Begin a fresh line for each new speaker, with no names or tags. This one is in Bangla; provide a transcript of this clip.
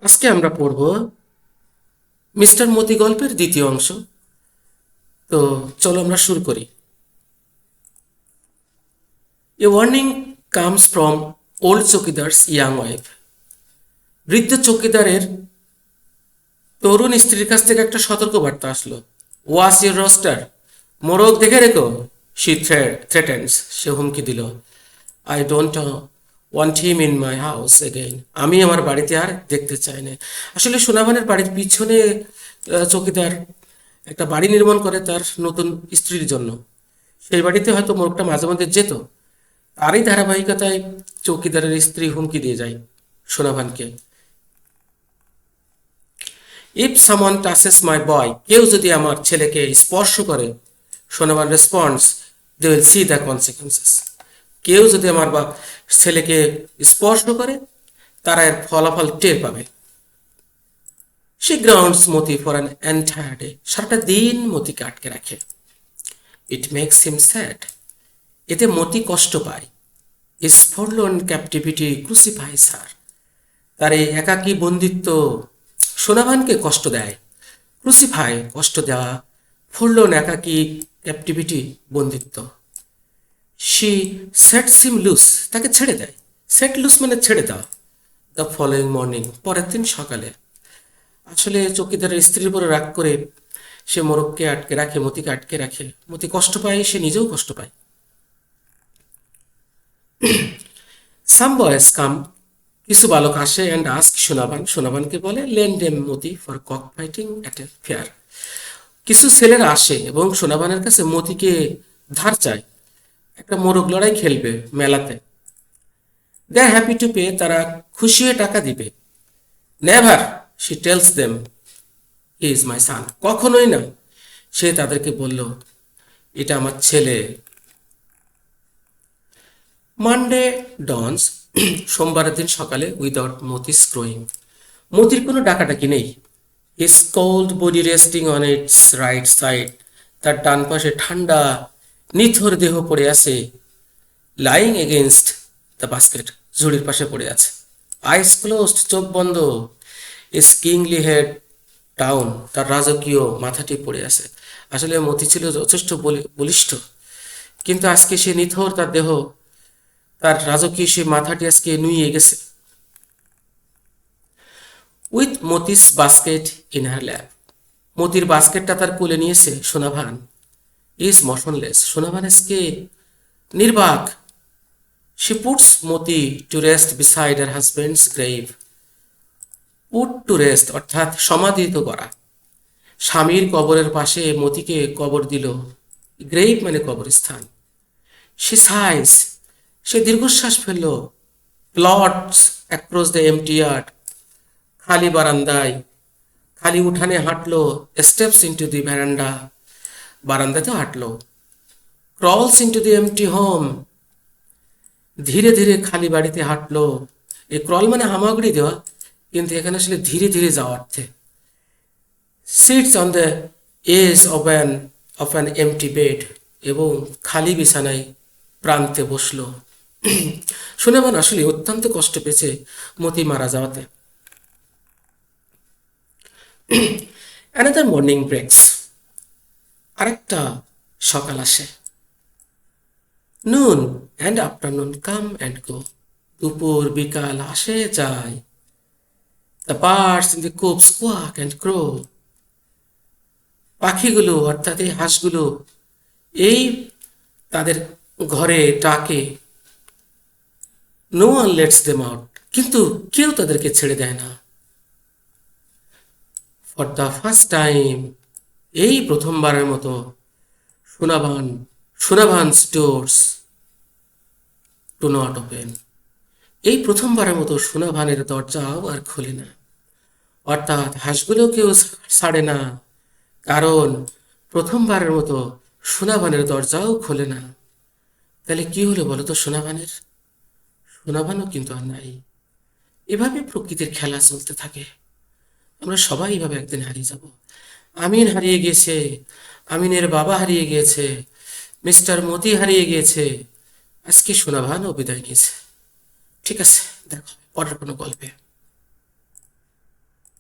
আজকে আমরা পড়ব মিস্টার মতি গল্পের দ্বিতীয় অংশ। তো চলো আমরা শুরু করি। A warning comes from old chowkidar's young wife. বৃদ্ধ চৌকিদারের তরুণ স্ত্রীর কাছ থেকে একটা সতর্কবার্তা আসলো। ওয়াচ ইউর রোস্টার, মোরগ দেখে রেখো। শি থ্রেটেন্স, সে হুমকি দিল। I don't want him in my house again. আমি আমার বাড়িতে আর দেখতে চাই না। আসলে সোনাবানের বাড়ির পিছনে চৌকিদার একটা বাড়ি নির্মাণ করে তার নতুন স্ত্রীর জন্য। সেই বাড়িতে হয়তো মোরগটা মাঝে মধ্যে যেত। তারই ধারাবাহিকতায় চৌকিদারের স্ত্রী হুমকি দিয়ে যায় সোনাভানকে। If someone touches my boy, কেউ যদি আমার ছেলেকে স্পর্শ করে, Sonabhan response, they will see the consequences. কেউ যদি আমার বা ছেলেকে স্পর্শ করে, তারা এর ফলাফল টের পাবে। She grounds Moti for an entire day, সারাটা দিন মতিকে আটকে রাখে। ইট মেক্স হিম স্যাড, এতে মতি কষ্ট পায়। হিজ ফরলোন ক্যাপটিভিটি ক্রুসিফাইস হার, তার এই একাকী বন্দিত্ব সোনাভানকে কষ্ট দেয়। ক্রুসিফাই কষ্ট দেওয়া, ফরলোন একাকী, ক্যাপটিভিটি বন্দিত্ব। শি সেটস হিম লুজ, তাকে ছেড়ে দেয়। সেট লুজ মানে ছেড়ে দেওয়া। দ্য ফলোয়িং মর্নিং, পরের দিন সকালে। আসলে চৌকিদারের স্ত্রীর উপরে রাগ করে সে মোরগকে আটকে রাখে, মতিকে আটকে রাখে। মতি কষ্ট পায়, সে নিজেও কষ্ট পায়। সাম বয়েস কাম, কিছু বালক আসে অ্যান্ড আস্ক সোনাবান, সোনাবানকে বলে lend him money for cock fighting at a fair. কিছু ছেলেরা আসে এবং সোনাবানের কাছে মতিকে ধার চায়, একটা মোরগ লড়াই খেলবে মেলাতে। They are happy to pay, তারা খুশি হয়ে টাকা দিবে। Never, she tells them, he is my son, কখনোই না, সে তাদেরকে বলল, এটা আমার ছেলে। মানডে ডনস, সোমবারের দিন সকালে, উইদাউট মতিস ক্রোয়িং, মতির কোনো ডাকাডাকি নেই। His cold body resting on it's right side, তার ডান পাশে ঠান্ডা নিথর দেহ পড়ে আছে। লাইং এগেনস্ট দ্য বাস্কেট, ঝুড়ির পাশে পড়ে আছে। আইস ক্লোজড, চোখ বন্ধ। ইস কিংলি হেড ডাউন, তার রাজকীয় মাথাটি পড়ে আছে। আসলে মতি ছিল যথেষ্ট বলিষ্ঠ, কিন্তু আজকে সে নিথর, তার দেহ, তার রাজকীয় সে মাথাটি আজকে নুয়ে গেছে। With Moti's basket in her lap, মতির বাস্কেটটা তার কোলে নিয়েছে সোনাভান। ইজ মোশনলেস, সোনাভান আজকে নির্বাক। She puts Moti to rest beside her husband's grave. Put to rest অর্থাৎ সমাধিত করা। স্বামীর কবরের পাশে মতিকে কবর দিল। গ্রেভ মানে কবরস্থান। সে সাইজ, সে দীর্ঘশ্বাস ফেলল। Plods across the empty yard, খালি বারান্দায়, খালি উঠানে হাঁটলো। স্টেপস ইন্টু দি ভ্যারান্ডা, বারান্দাতেও হাঁটলো। Crawls into the empty home, ধীরে ধীরে খালি বাড়িতে হাঁটলো। এই ক্রল মানে হামাগুড়ি দেওয়া, কিন্তু এখানে আসলে ধীরে ধীরে যাওয়া অর্থে। Sits on the edge of an empty bed, এবং খালি বিছানায় প্রান্তে বসলো। সোনাবান আসলে অত্যন্ত কষ্ট পেয়েছে মতি মারা যাওয়াতে। অ্যানাদার মর্নিং ব্রেকস, আরেকটা সকাল আসে। Noon and afternoon come and go, দুপুর বিকাল আসে যায়। The birds in the coops quack and crow, পাখিগুলো অর্থাৎ এই হাঁসগুলো এই তাদের ঘরে ডাকে। No one lets them out, কিন্তু কেউ তাদেরকে ছেড়ে দেয় না। ফর দ্য ফার্স্ট টাইম, এই প্রথমবারের মতো, সোনাভানস ডোরস ডু নট ওপেন, এই প্রথমবারের মতো সোনাভানের দরজাও আর খোলে না। অর্থাৎ হাঁসগুলো কেউ ছাড়ে না, কারণ প্রথমবারের মতো সোনাভানের দরজাও খোলে না। তাহলে কি হলো বলো তো সোনাভানের? সোনাভানও কিন্তু আর নাই। এভাবে প্রকৃতির খেলা চলতে থাকে। আমরা সবাই এভাবে একদিন হারিয়ে যাব। আমিন হারিয়ে গিয়েছে, আমিনের বাবা হারিয়ে গিয়েছে, মিস্টার মতি হারিয়ে গিয়েছে, আজকে সোনাভানও বিদায় নিয়েছে। ঠিক আছে, দেখো পরের কোনো গল্পে।